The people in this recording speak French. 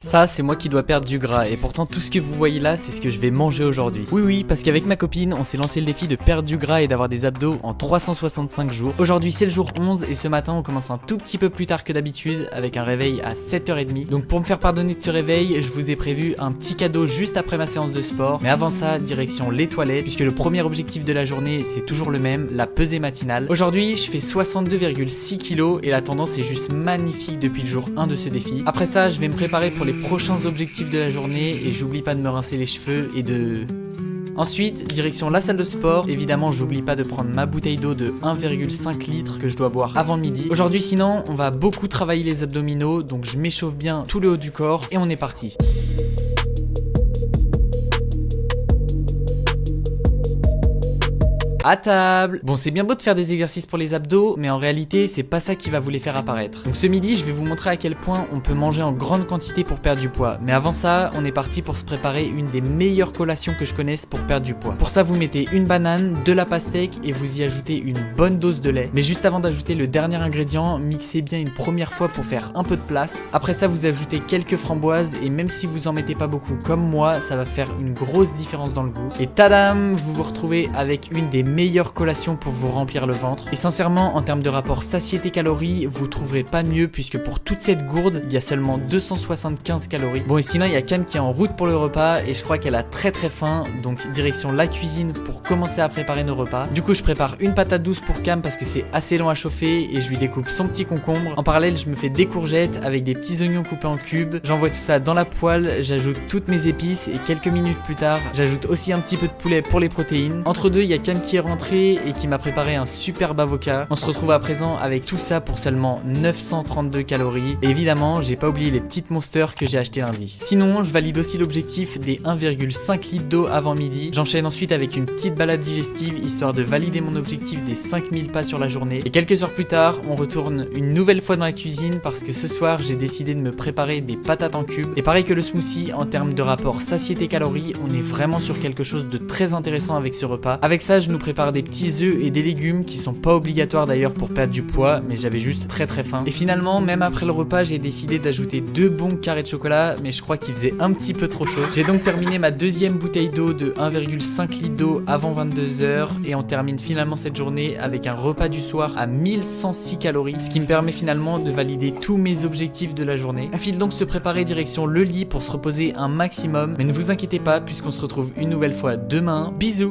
Ça, c'est moi qui dois perdre du gras, et pourtant tout ce que vous voyez là, c'est ce que je vais manger aujourd'hui. Oui, parce qu'avec ma copine, on s'est lancé le défi de perdre du gras et d'avoir des abdos en 365 jours. Aujourd'hui, c'est le jour 11, et ce matin, on commence un tout petit peu plus tard que d'habitude, avec un réveil à 7h30. Donc pour me faire pardonner de ce réveil, je vous ai prévu un petit cadeau juste après ma séance de sport. Mais avant ça, direction les toilettes, puisque le premier objectif de la journée, c'est toujours le même, la pesée matinale. Aujourd'hui, je fais 62,6 kg, et la tendance est juste magnifique depuis le jour 1 de ce défi. Après ça, je vais me préparer pour les prochains objectifs de la journée et j'oublie pas de me rincer les cheveux et de... Ensuite, direction la salle de sport. Évidemment, j'oublie pas de prendre ma bouteille d'eau de 1,5 litre que je dois boire avant midi. Aujourd'hui, sinon, on va beaucoup travailler les abdominaux, donc je m'échauffe bien tout le haut du corps et on est parti. À table. Bon, c'est bien beau de faire des exercices pour les abdos, mais en réalité, c'est pas ça qui va vous les faire apparaître. Donc ce midi, je vais vous montrer à quel point on peut manger en grande quantité pour perdre du poids. Mais avant ça, on est parti pour se préparer une des meilleures collations que je connaisse pour perdre du poids. Pour ça, vous mettez une banane, de la pastèque et vous y ajoutez une bonne dose de lait. Mais juste avant d'ajouter le dernier ingrédient, mixez bien une première fois pour faire un peu de place. Après ça, vous ajoutez quelques framboises et même si vous en mettez pas beaucoup comme moi, ça va faire une grosse différence dans le goût. Et tadam, vous vous retrouvez avec une des meilleure collation pour vous remplir le ventre. Et sincèrement, en termes de rapport satiété-calories, vous trouverez pas mieux puisque pour toute cette gourde, il y a seulement 275 calories. Bon, et sinon, il y a Cam qui est en route pour le repas et je crois qu'elle a très faim, donc direction la cuisine pour commencer à préparer nos repas. Du coup, je prépare une patate douce pour Cam parce que c'est assez long à chauffer et je lui découpe son petit concombre. En parallèle, je me fais des courgettes avec des petits oignons coupés en cubes. J'envoie tout ça dans la poêle, j'ajoute toutes mes épices et quelques minutes plus tard, j'ajoute aussi un petit peu de poulet pour les protéines. Entre deux, il y a Cam qui est rentré et qui m'a préparé un superbe avocat. On se retrouve à présent avec tout ça pour seulement 932 calories. Et évidemment, j'ai pas oublié les petites monsters que j'ai achetées lundi. Sinon, je valide aussi l'objectif des 1,5 litres d'eau avant midi. J'enchaîne ensuite avec une petite balade digestive histoire de valider mon objectif des 5000 pas sur la journée. Et quelques heures plus tard, on retourne une nouvelle fois dans la cuisine parce que ce soir, j'ai décidé de me préparer des patates en cubes. Et pareil que le smoothie, en termes de rapport satiété-calories, on est vraiment sur quelque chose de très intéressant avec ce repas. Avec ça, je nous prépare des petits œufs et des légumes qui sont pas obligatoires d'ailleurs pour perdre du poids, mais j'avais juste très faim. Et finalement, même après le repas, j'ai décidé d'ajouter 2 bons carrés de chocolat, mais je crois qu'il faisait un petit peu trop chaud. J'ai donc terminé ma deuxième bouteille d'eau de 1,5 litre d'eau avant 22h et on termine finalement cette journée avec un repas du soir à 1106 calories, ce qui me permet finalement de valider tous mes objectifs de la journée. On file donc se préparer direction le lit pour se reposer un maximum, mais ne vous inquiétez pas puisqu'on se retrouve une nouvelle fois demain. Bisous.